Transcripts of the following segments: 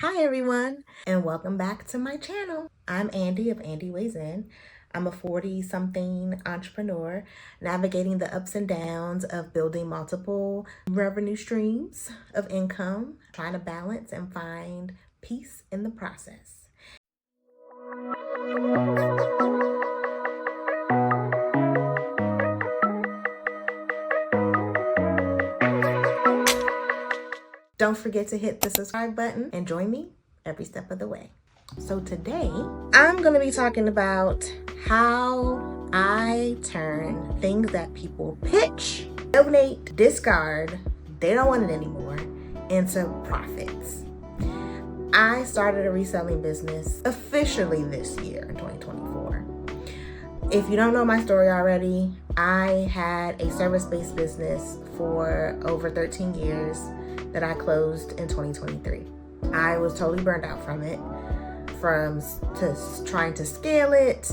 Hi everyone, and welcome back to my channel. I'm Andy of Andy Weighs In. I'm a 40-something entrepreneur navigating the ups and downs of building multiple revenue streams of income, trying to balance and find peace in the process. Don't forget to hit the subscribe button and join me every step of the way. So today, I'm going to be talking about how I turn things that people pitch, donate, discard, they don't want it anymore, into profits. I started a reselling business officially this year in 2024. If you don't know my story already, I had a service-based business for over 13 years that I closed in 2023. I was totally burned out from it, from trying to scale it,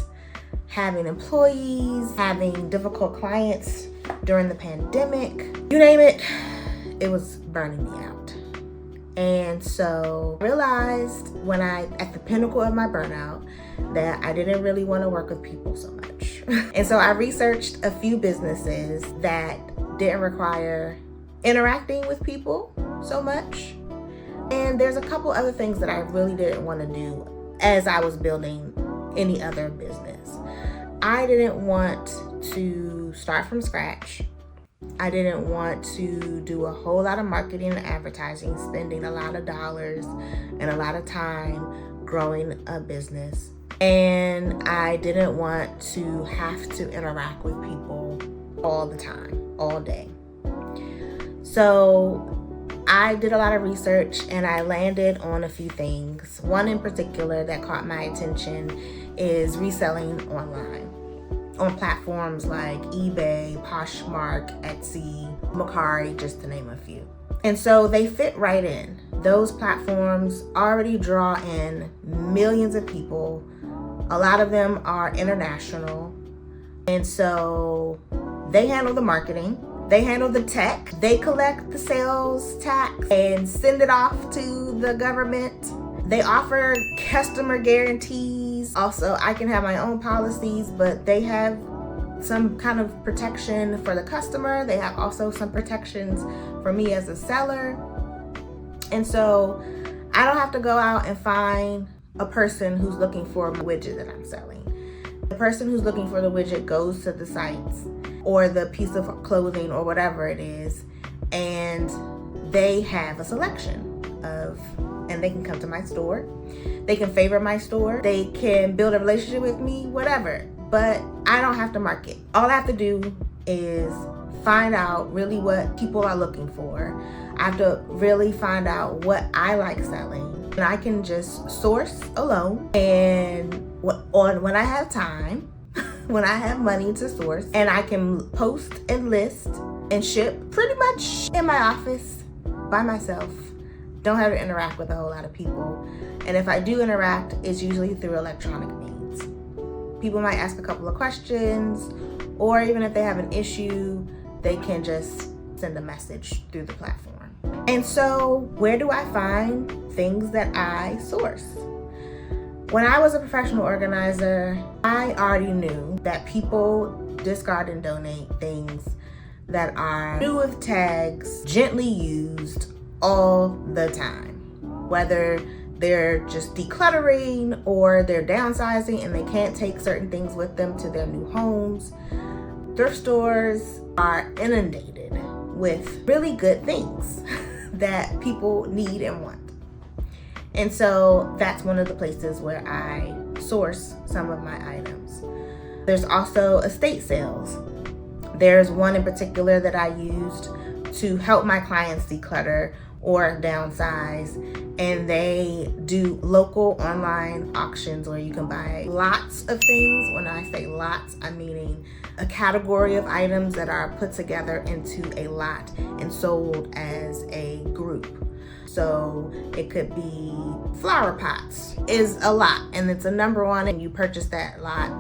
having employees, having difficult clients during the pandemic. You name it, it was burning me out. And so I realized at the pinnacle of my burnout, that I didn't really want to work with people so much. And so I researched a few businesses that didn't require interacting with people so much. And there's a couple other things that I really didn't want to do as I was building any other business. I didn't want to start from scratch. I didn't want to do a whole lot of marketing and advertising, spending a lot of dollars and a lot of time growing a business. And I didn't want to have to interact with people all the time, all day. So I did a lot of research and I landed on a few things. One in particular that caught my attention is reselling online on platforms like eBay, Poshmark, Etsy, Mercari, just to name a few. And so they fit right in. Those platforms already draw in millions of people. A lot of them are international. And so they handle the marketing. They handle the tech. They collect the sales tax and send it off to the government. They offer customer guarantees. Also, I can have my own policies, but they have some kind of protection for the customer. They have also some protections for me as a seller. And so I don't have to go out and find a person who's looking for a widget that I'm selling. The person who's looking for the widget goes to the sites or the piece of clothing or whatever it is, and they have a selection and they can come to my store. They can favor my store. They can build a relationship with me, whatever. But I don't have to market. All I have to do is find out really what people are looking for. I have to really find out what I like selling. And I can just source alone. And when I have time, when I have money to source, and I can post and list and ship pretty much in my office by myself. Don't have to interact with a whole lot of people. And if I do interact, it's usually through electronic means. People might ask a couple of questions, or even if they have an issue, they can just send a message through the platform. And so where do I find things that I source? When I was a professional organizer, I already knew that people discard and donate things that are new with tags, gently used all the time. Whether they're just decluttering or they're downsizing and they can't take certain things with them to their new homes. Thrift stores are inundated with really good things that people need and want. And so that's one of the places where I source some of my items. There's also estate sales. There's one in particular that I used to help my clients declutter or downsize, and they do local online auctions where you can buy lots of things. When I say lots, I'm meaning a category of items that are put together into a lot and sold as a group. So it could be flower pots is a lot, and it's a number one, and you purchase that lot.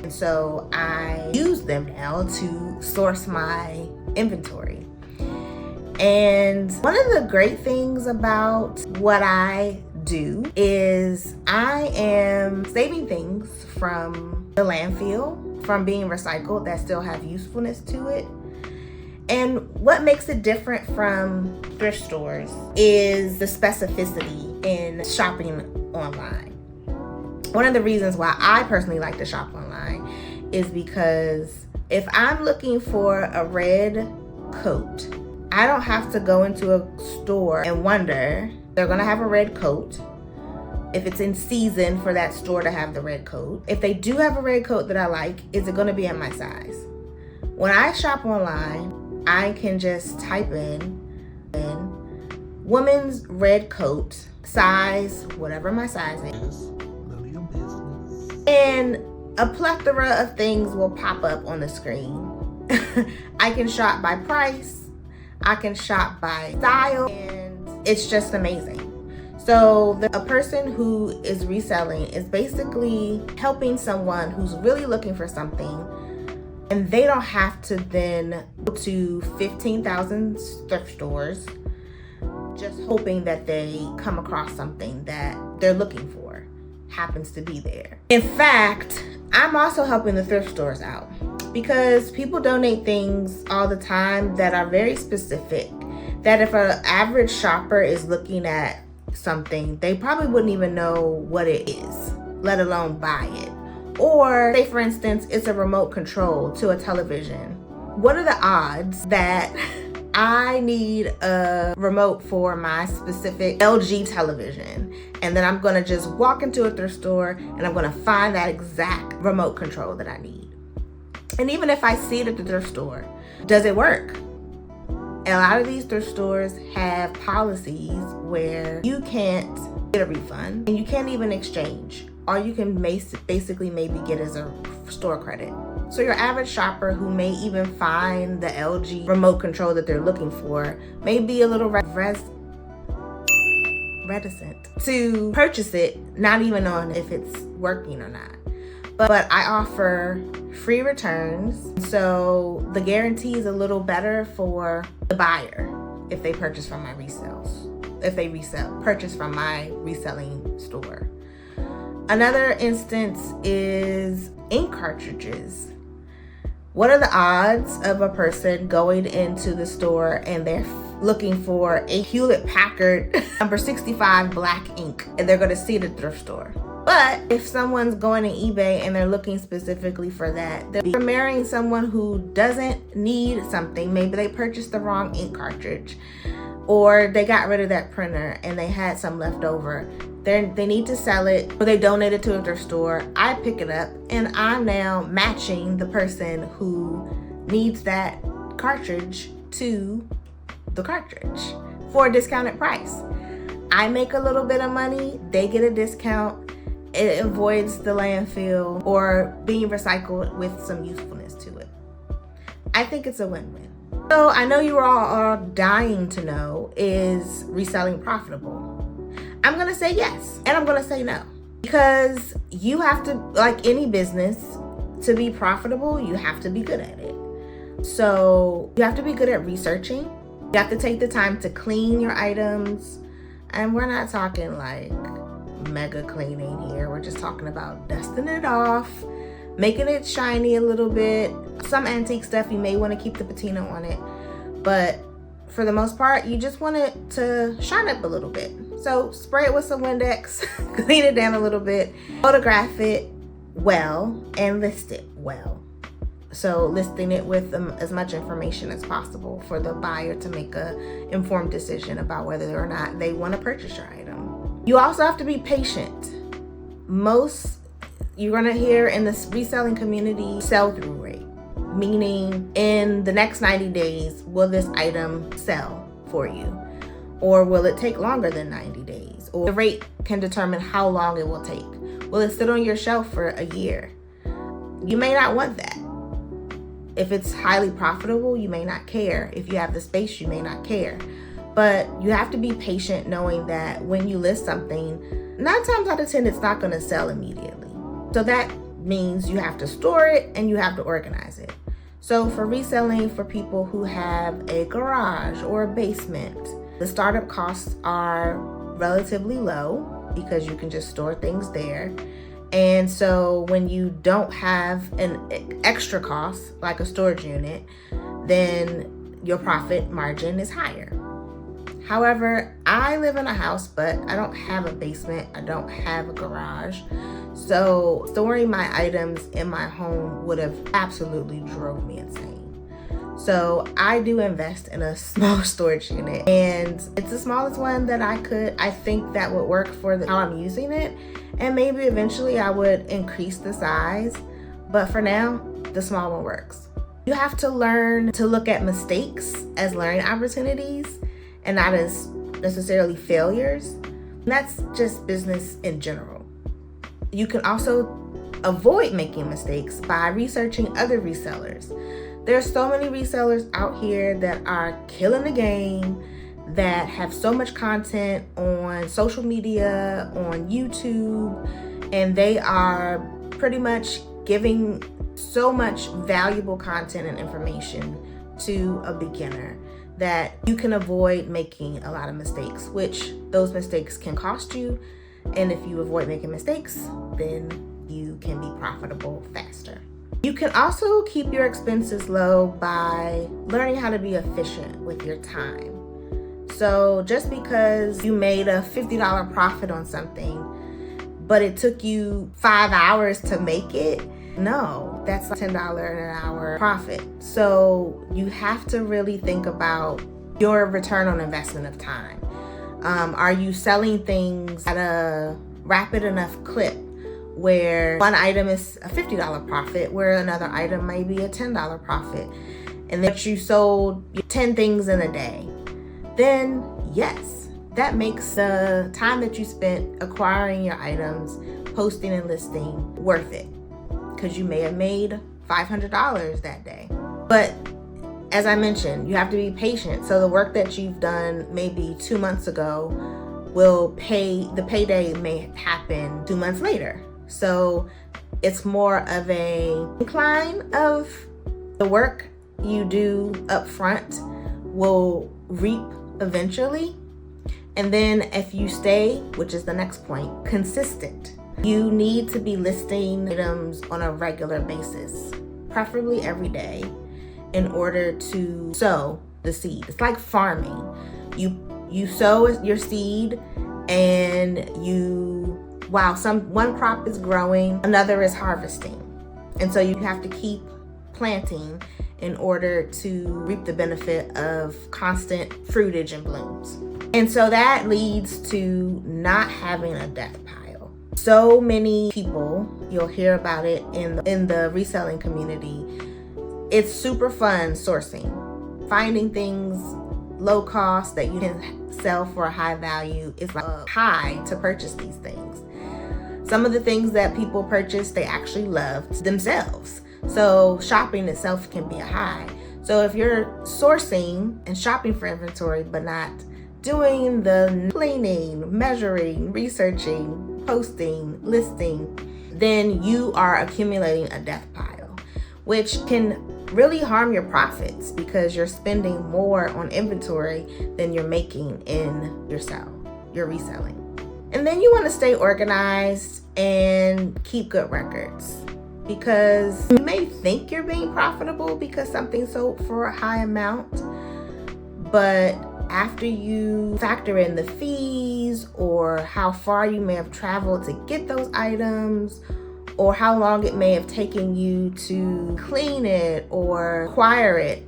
And so I use them now to source my inventory. And one of the great things about what I do is I am saving things from the landfill, from being recycled that still have usefulness to it. And what makes it different from thrift stores is the specificity in shopping online. One of the reasons why I personally like to shop online is because if I'm looking for a red coat, I don't have to go into a store and wonder they're gonna have a red coat, if it's in season for that store to have the red coat. If they do have a red coat that I like, is it gonna be in my size? When I shop online, I can just type in woman's red coat, size, whatever my size is, and a plethora of things will pop up on the screen. I can shop by price, I can shop by style, and it's just amazing. So a person who is reselling is basically helping someone who's really looking for something, and they don't have to then go to 15,000 thrift stores just hoping that they come across something that they're looking for happens to be there. In fact, I'm also helping the thrift stores out because people donate things all the time that are very specific, that if an average shopper is looking at something, they probably wouldn't even know what it is, let alone buy it. Or say for instance, it's a remote control to a television. What are the odds that I need a remote for my specific LG television, and then I'm gonna just walk into a thrift store and I'm gonna find that exact remote control that I need? And even if I see it at the thrift store, does it work? And a lot of these thrift stores have policies where you can't get a refund and you can't even exchange. All you can basically maybe get is a store credit. So your average shopper who may even find the LG remote control that they're looking for may be a little reticent to purchase it, not even knowing if it's working or not. But I offer free returns, so the guarantee is a little better for the buyer if they purchase from my purchase from my reselling store. Another instance is ink cartridges. What are the odds of a person going into the store and they're looking for a Hewlett-Packard number 65 black ink and they're going to see it at the thrift store? But if someone's going to eBay and they're looking specifically for that, they're marrying someone who doesn't need something. Maybe they purchased the wrong ink cartridge, or they got rid of that printer and they had some left over. They need to sell it, or they donate it to a thrift store. I pick it up and I'm now matching the person who needs that cartridge to the cartridge for a discounted price. I make a little bit of money, they get a discount. It avoids the landfill or being recycled with some usefulness to it. I think it's a win-win. So I know you all are dying to know, is reselling profitable? I'm gonna say yes, and I'm gonna say no. Because you have to, like any business, to be profitable, you have to be good at it. So you have to be good at researching. You have to take the time to clean your items. And we're not talking like mega cleaning here. We're just talking about dusting it off, making it shiny a little bit. Some antique stuff, you may want to keep the patina on it, but for the most part, you just want it to shine up a little bit. So spray it with some Windex, clean it down a little bit, photograph it well, and list it well. So listing it with as much information as possible for the buyer to make a informed decision about whether or not they want to purchase your item. You also have to be patient. You're gonna hear in this reselling community sell-through rate, meaning in the next 90 days, will this item sell for you? Or will it take longer than 90 days? Or the rate can determine how long it will take. Will it sit on your shelf for a year? You may not want that. If it's highly profitable, you may not care. If you have the space, you may not care. But you have to be patient, knowing that when you list something, 9 times out of 10, it's not gonna sell immediately. So that means you have to store it and you have to organize it. So for reselling, for people who have a garage or a basement, the startup costs are relatively low because you can just store things there. And so when you don't have an extra cost like a storage unit, then your profit margin is higher. However, I live in a house, but I don't have a basement. I don't have a garage. So storing my items in my home would have absolutely drove me insane. So I do invest in a small storage unit, and it's the smallest one that I think that would work for how I'm using it. And maybe eventually I would increase the size, but for now, the small one works. You have to learn to look at mistakes as learning opportunities and not as necessarily failures. And that's just business in general. You can also avoid making mistakes by researching other resellers. There's so many resellers out here that are killing the game, that have so much content on social media, on YouTube, and they are pretty much giving so much valuable content and information to a beginner that you can avoid making a lot of mistakes, which those mistakes can cost you. And if you avoid making mistakes, then you can be profitable faster. You can also keep your expenses low by learning how to be efficient with your time. So just because you made a $50 profit on something, but it took you 5 hours to make it, no, that's a $10 an hour profit. So you have to really think about your return on investment of time. Are you selling things at a rapid enough clip where one item is a $50 profit, where another item might be a $10 profit, and that you sold 10 things in a day? Then yes, that makes the time that you spent acquiring your items, posting and listing worth it, because you may have made $500 that day. But as I mentioned, you have to be patient. So the work that you've done maybe 2 months ago the payday may happen 2 months later. So it's more of a incline of the work you do up front will reap eventually. And then if you stay, which is the next point, consistent, you need to be listing items on a regular basis, preferably every day, in order to sow the seed. It's like farming. You sow your seed, and while one crop is growing, another is harvesting. And so you have to keep planting in order to reap the benefit of constant fruitage and blooms. And so that leads to not having a death pile. So many people, you'll hear about it in the reselling community. It's super fun sourcing, finding things low cost that you can sell for a high value. It's like a high to purchase these things. Some of the things that people purchase, they actually love themselves. So shopping itself can be a high. So if you're sourcing and shopping for inventory, but not doing the cleaning, measuring, researching, posting, listing, then you are accumulating a death pile, which can really harm your profits because you're spending more on inventory than you're making in your reselling. And then you want to stay organized and keep good records, because you may think you're being profitable because something sold for a high amount, but after you factor in the fees or how far you may have traveled to get those items, or how long it may have taken you to clean it or acquire it,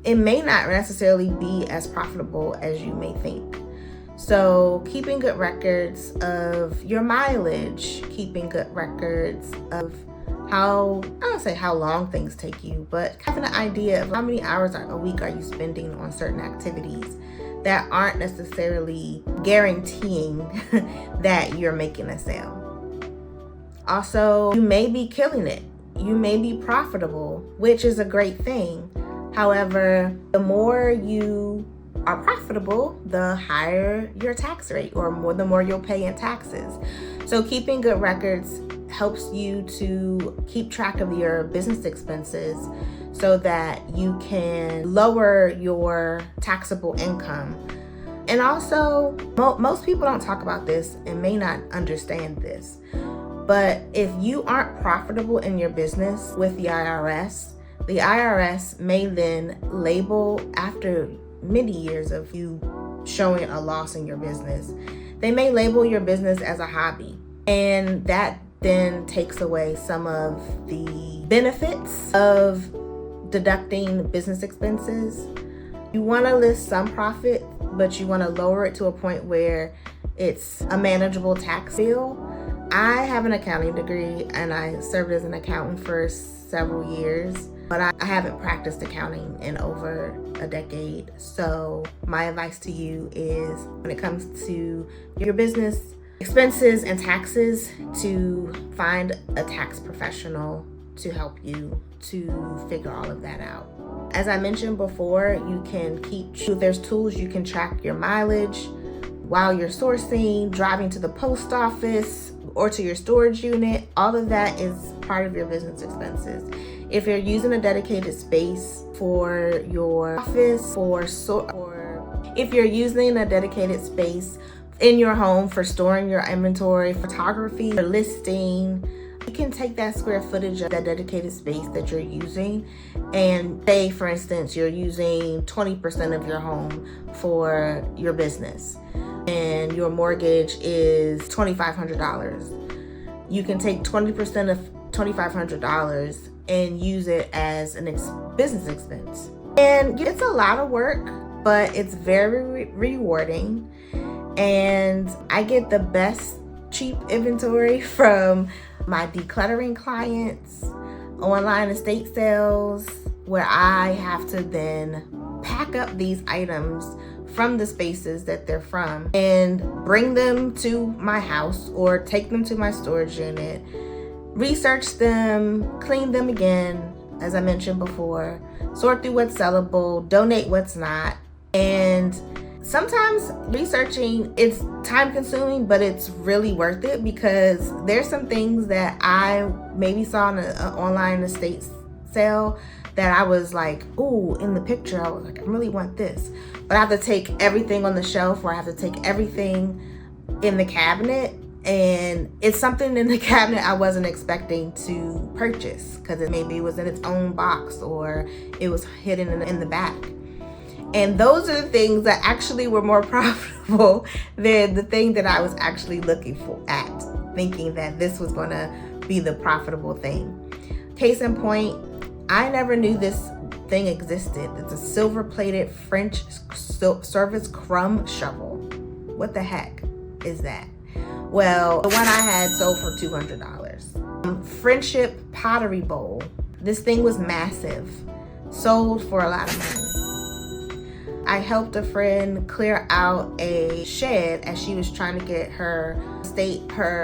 it may not necessarily be as profitable as you may think. So keeping good records of your mileage, keeping good records of I don't say how long things take you, but having an idea of how many hours a week are you spending on certain activities that aren't necessarily guaranteeing that you're making a sale. Also, you may be killing it. You may be profitable, which is a great thing. However, the more you are profitable, the higher your tax rate, or the more you'll pay in taxes. So keeping good records helps you to keep track of your business expenses so that you can lower your taxable income. And also, most people don't talk about this and may not understand this. But if you aren't profitable in your business with the IRS may then label, after many years of you showing a loss in your business, they may label your business as a hobby. And that then takes away some of the benefits of deducting business expenses. You want to list some profit, but you want to lower it to a point where it's a manageable tax bill. I have an accounting degree and I served as an accountant for several years, but I haven't practiced accounting in over a decade. So my advice to you is, when it comes to your business expenses and taxes, to find a tax professional to help you to figure all of that out. As I mentioned before, there's tools you can track your mileage while you're sourcing, driving to the post office or to your storage unit. All of that is part of your business expenses. If you're using a dedicated space for your office, if you're using a dedicated space in your home for storing your inventory, photography, or listing, you can take that square footage of that dedicated space that you're using, and say, for instance, you're using 20% of your home for your business and your mortgage is $2,500. You can take 20% of $2,500 and use it as a business expense. And it's a lot of work, but it's very rewarding. And I get the best cheap inventory from my decluttering clients, online estate sales, where I have to then pack up these items from the spaces that they're from and bring them to my house or take them to my storage unit, research them, clean them again, as I mentioned before, sort through what's sellable, donate what's not. And sometimes researching, it's time consuming, but it's really worth it, because there's some things that I maybe saw in an online estate sale that I was like, ooh, in the picture, I was like, I really want this. But I have to take everything on the shelf, or I have to take everything in the cabinet. And it's something in the cabinet I wasn't expecting to purchase, because maybe it was in its own box or it was hidden in the back. And those are the things that actually were more profitable than the thing that I was actually looking at, thinking that this was going to be the profitable thing. Case in point, I never knew this thing existed. It's a silver-plated French service crumb shovel. What the heck is that? Well, the one I had sold for $200. Friendship pottery bowl. This thing was massive. Sold for a lot of money. I helped a friend clear out a shed as she was trying to get her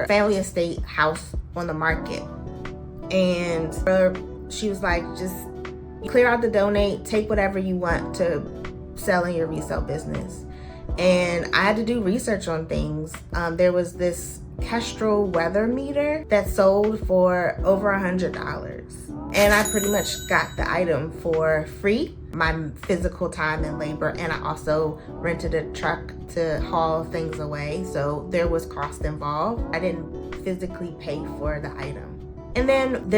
family estate house on the market. And she was like, just clear out the donate, take whatever you want to sell in your resale business. And I had to do research on things. There was this Kestrel weather meter that sold for over $100. And I pretty much got the item for free, my physical time and labor. And I also rented a truck to haul things away. So there was cost involved. I didn't physically pay for the item. And then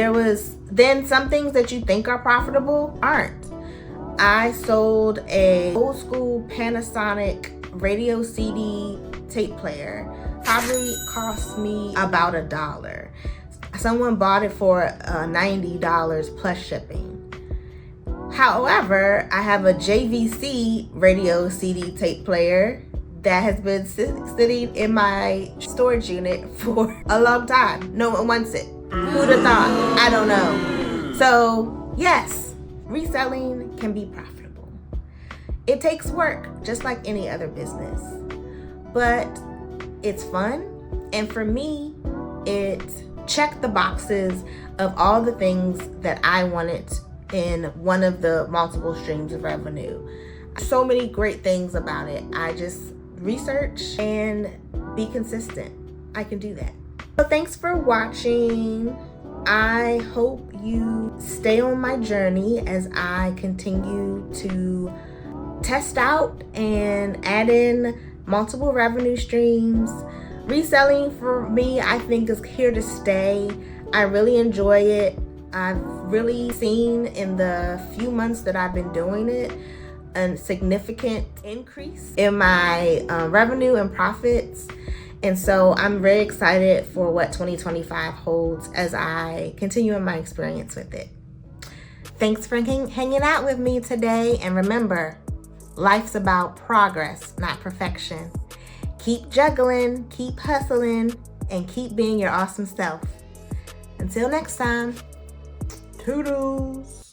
then some things that you think are profitable aren't. I sold a old school Panasonic radio CD tape player. Probably cost me about $1. Someone bought it for $90 plus shipping. However, I have a JVC radio CD tape player that has been sitting in my storage unit for a long time. No one wants it. Who'd have thought? I don't know. So yes, reselling can be profitable. It takes work, just like any other business, but it's fun. And for me, it checked the boxes of all the things that I wanted in one of the multiple streams of revenue. So many great things about it. I just research and be consistent. I can do that. So thanks for watching. I hope you stay on my journey as I continue to test out and add in multiple revenue streams. Reselling for me, I think, is here to stay. I really enjoy it. I've really seen in the few months that I've been doing it a significant increase in my revenue and profits. And so I'm very excited for what 2025 holds as I continue in my experience with it. Thanks for hanging out with me today. And remember, life's about progress, not perfection. Keep juggling, keep hustling, and keep being your awesome self. Until next time, toodles.